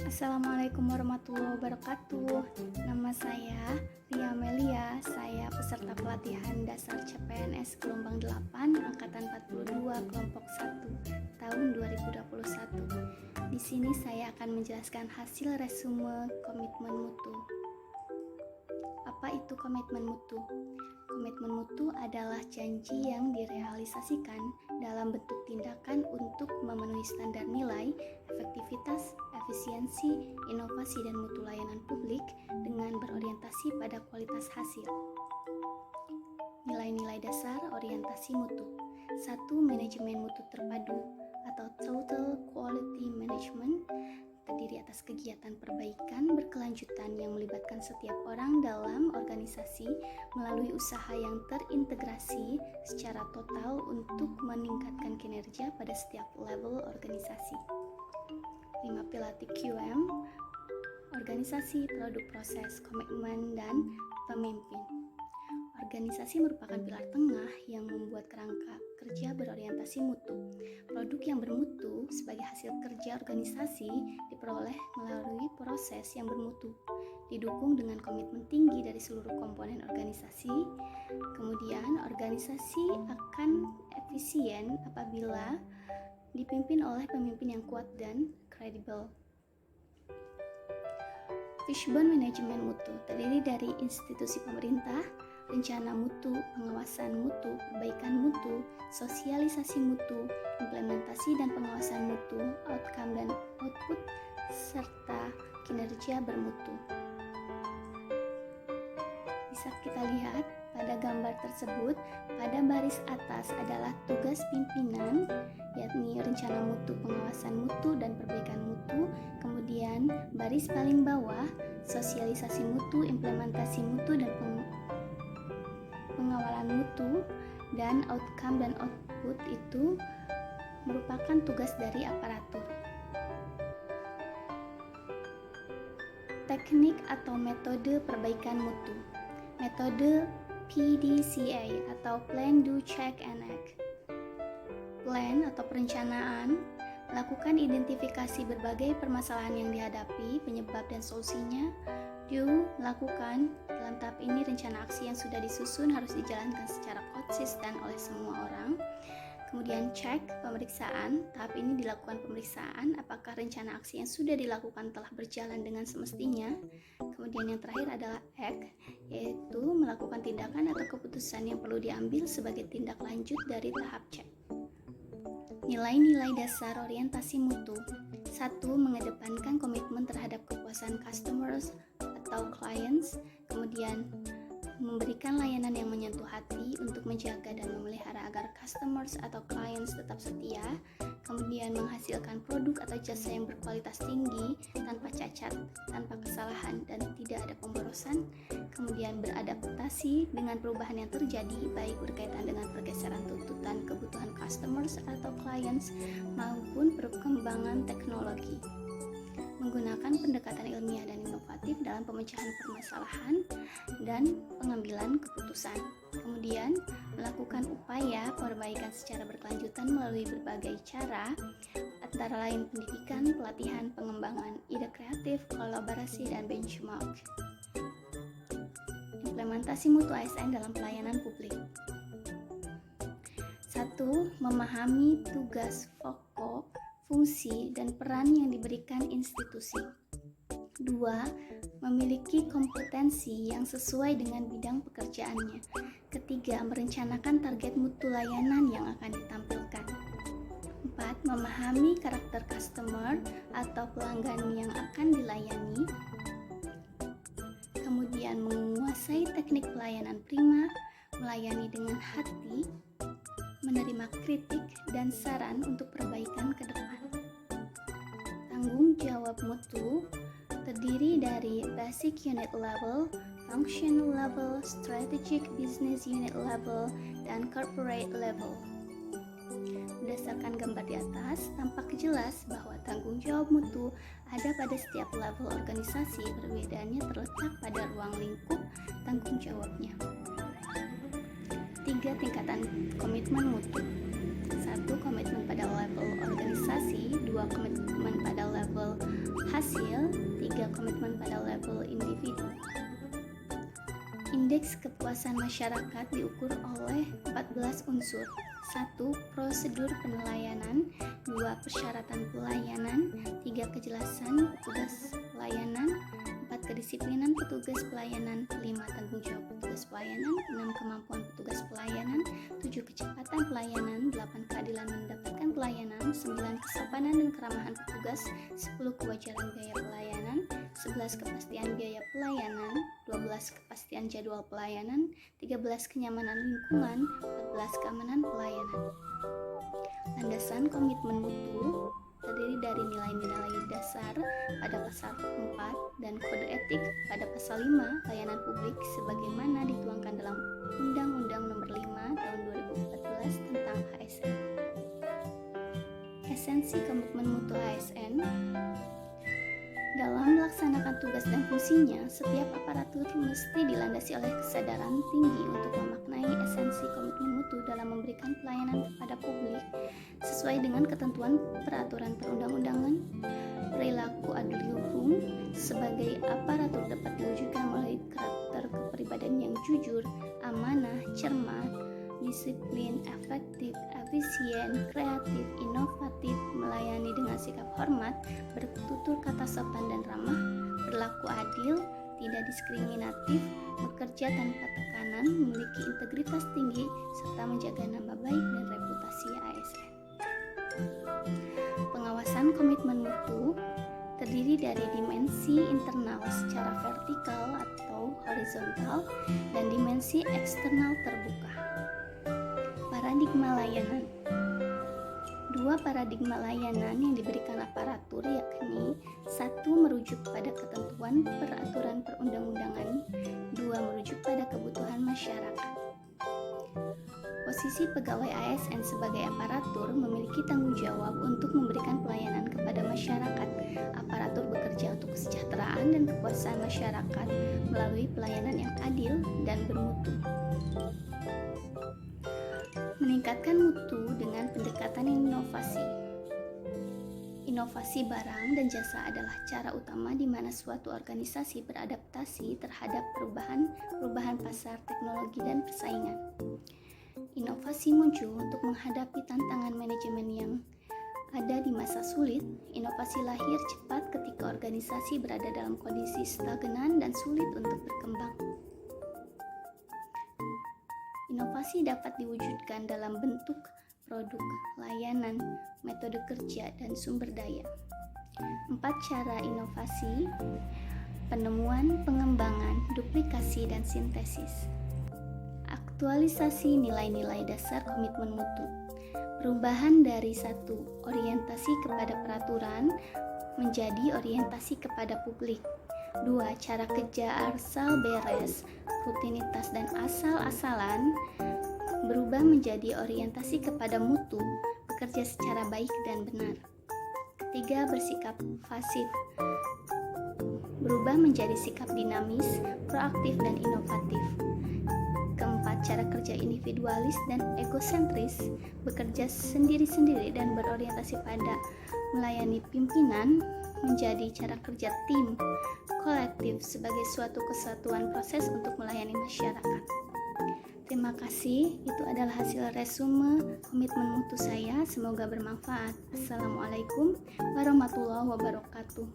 Assalamualaikum warahmatullahi wabarakatuh. Nama saya Lia Melia. Saya peserta pelatihan dasar CPNS gelombang 8 angkatan 42 kelompok 1 tahun 2021. Di sini saya akan menjelaskan hasil resume komitmen mutu. Apa itu komitmen mutu? Komitmen mutu adalah janji yang direalisasikan dalam bentuk tindakan untuk memenuhi standar nilai, efektivitas, efisiensi, inovasi, dan mutu layanan publik dengan berorientasi pada kualitas hasil. Nilai-nilai dasar orientasi mutu. 1. Manajemen mutu terpadu atau Total Quality Management terdiri atas kegiatan perbaikan berkelanjutan yang melibatkan setiap orang dalam organisasi melalui usaha yang terintegrasi secara total untuk meningkatkan kinerja pada setiap level organisasi. 5 pilar QM, organisasi, produk, proses, komitmen, dan pemimpin. Organisasi merupakan pilar tengah yang membuat kerangka kerja berorientasi mutu. Produk yang bermutu sebagai hasil kerja organisasi diperoleh melalui proses yang bermutu, didukung dengan komitmen tinggi dari seluruh komponen organisasi. Kemudian, organisasi akan efisien apabila dipimpin oleh pemimpin yang kuat dan kredibel. Fishbone manajemen mutu terdiri dari institusi pemerintah, rencana mutu, pengawasan mutu, perbaikan mutu, sosialisasi mutu, implementasi dan pengawasan mutu, outcome dan output, serta kinerja bermutu. Bisa kita lihat pada gambar tersebut, pada baris atas adalah tugas pimpinan, yakni rencana mutu, pengawasan mutu, dan perbaikan mutu. Kemudian baris paling bawah, sosialisasi mutu, implementasi mutu, dan pengawalan mutu, dan outcome dan output itu merupakan tugas dari aparatur. Teknik atau metode perbaikan mutu. Metode PDCA atau Plan, Do, Check, and Act. Plan atau perencanaan melakukan identifikasi berbagai permasalahan yang dihadapi, penyebab dan solusinya. Do, melakukan. Dalam tahap ini rencana aksi yang sudah disusun harus dijalankan secara konsisten oleh semua orang. Kemudian check, pemeriksaan. Tahap ini dilakukan pemeriksaan apakah rencana aksi yang sudah dilakukan telah berjalan dengan semestinya. Kemudian yang terakhir adalah act, yaitu melakukan tindakan atau keputusan yang perlu diambil sebagai tindak lanjut dari tahap check. Nilai-nilai dasar orientasi mutu. 1. Mengedepankan komitmen terhadap kepuasan customers atau clients. Kemudian memberikan layanan yang menyentuh hati untuk menjaga dan memelihara agar customers atau clients tetap setia. Kemudian menghasilkan produk atau jasa yang berkualitas tinggi, tanpa cacat, tanpa kesalahan, dan tidak ada pemborosan. Kemudian beradaptasi dengan perubahan yang terjadi, baik berkaitan dengan pergeseran tuntutan kebutuhan customers atau clients maupun perkembangan teknologi. Menggunakan pendekatan ilmiah dan inovatif dalam pemecahan permasalahan dan pengambilan keputusan. Kemudian, melakukan upaya perbaikan secara berkelanjutan melalui berbagai cara, antara lain pendidikan, pelatihan, pengembangan ide kreatif, kolaborasi, dan benchmark. Implementasi mutu ASN dalam pelayanan publik. 1. Memahami tugas pokok, fungsi, dan peran yang diberikan institusi. 2. Memiliki kompetensi yang sesuai dengan bidang pekerjaannya. Ketiga, merencanakan target mutu layanan yang akan ditampilkan. 4. Memahami karakter customer atau pelanggan yang akan dilayani. Kemudian menguasai teknik pelayanan prima, melayani dengan hati, menerima kritik dan saran untuk perbaikan ke depan. Tanggung jawab mutu terdiri dari basic unit level, functional level, strategic business unit level, dan corporate level. Berdasarkan gambar di atas, tampak jelas bahwa tanggung jawab mutu ada pada setiap level organisasi, perbedaannya terletak pada ruang lingkup tanggung jawabnya. 3 tingkatan komitmen mutu. 1. Komitmen pada level organisasi. 2. Komitmen pada level hasil. komitmen pada level individu. Indeks kepuasan masyarakat diukur oleh 14 unsur. 1. Prosedur penelayanan. 2. Persyaratan pelayanan. 3. Kejelasan petugas pelayanan. 4. Kedisiplinan petugas pelayanan. 5. Tanggung jawab petugas pelayanan. 6. Kemampuan petugas pelayanan. 7. Kecepatan pelayanan. 8. Keadilan mendapatkan pelayanan. 9. Kesopanan dan keramahan petugas. 10. Kewajaran biaya pelayanan. 11. Kepastian biaya pelayanan. 12. Kepastian jadwal pelayanan. 13. Kenyamanan lingkungan. 14. Keamanan pelayanan. Landasan komitmen mutu terdiri dari nilai-nilai dasar pada pasal 4 dan kode etik pada pasal 5 layanan publik sebagaimana dituangkan dalam Undang-Undang Nomor 5 Tahun 2014 tentang ASN. Esensi komitmen mutu ASN. Dalam melaksanakan tugas dan fungsinya, setiap aparatur mesti dilandasi oleh kesadaran tinggi untuk memaknai esensi komitmen mutu dalam memberikan pelayanan kepada publik sesuai dengan ketentuan peraturan perundang-undangan. Perilaku adil hukum sebagai aparatur dapat diwujudkan melalui karakter kepribadian yang jujur, amanah, cermat, disiplin, efektif, efisien, kreatif, inovatif, melayani dengan sikap hormat, bertutur kata sopan dan ramah, berlaku adil, tidak diskriminatif, bekerja tanpa tekanan, memiliki integritas tinggi, serta menjaga nama baik dan reputasi ASN. Pengawasan komitmen mutu terdiri dari dimensi internal secara vertikal atau horizontal dan dimensi eksternal terbuka. Paradigma layanan. Dua paradigma layanan yang diberikan aparatur yakni 1. Merujuk pada ketentuan peraturan perundang-undangan. 2. Merujuk pada kebutuhan masyarakat. Posisi pegawai ASN sebagai aparatur memiliki tanggung jawab untuk memberikan pelayanan kepada masyarakat. Aparatur bekerja untuk kesejahteraan dan kepuasan masyarakat melalui pelayanan yang adil dan bermutu. Meningkatkan mutu dengan pendekatan inovasi. Inovasi barang dan jasa adalah cara utama di mana suatu organisasi beradaptasi terhadap perubahan pasar, teknologi, dan persaingan. Inovasi muncul untuk menghadapi tantangan manajemen yang ada di masa sulit. Inovasi lahir cepat ketika organisasi berada dalam kondisi stagnan dan sulit untuk berkembang. Inovasi dapat diwujudkan dalam bentuk produk, layanan, metode kerja, dan sumber daya. 4 cara inovasi: penemuan, pengembangan, duplikasi, dan sintesis. Aktualisasi nilai-nilai dasar komitmen mutu. Perubahan dari 1. Orientasi kepada peraturan menjadi orientasi kepada publik. 2. Cara kerja asal beres, rutinitas dan asal-asalan berubah menjadi orientasi kepada mutu, bekerja secara baik dan benar. 3. Bersikap pasif, berubah menjadi sikap dinamis, proaktif dan inovatif. 4. Cara kerja individualis dan egosentris, bekerja sendiri-sendiri dan berorientasi pada melayani pimpinan, menjadi cara kerja tim, kolektif sebagai suatu kesatuan proses untuk melayani masyarakat. Terima kasih, itu adalah hasil resume komitmen mutu saya, semoga bermanfaat. Assalamualaikum warahmatullahi wabarakatuh.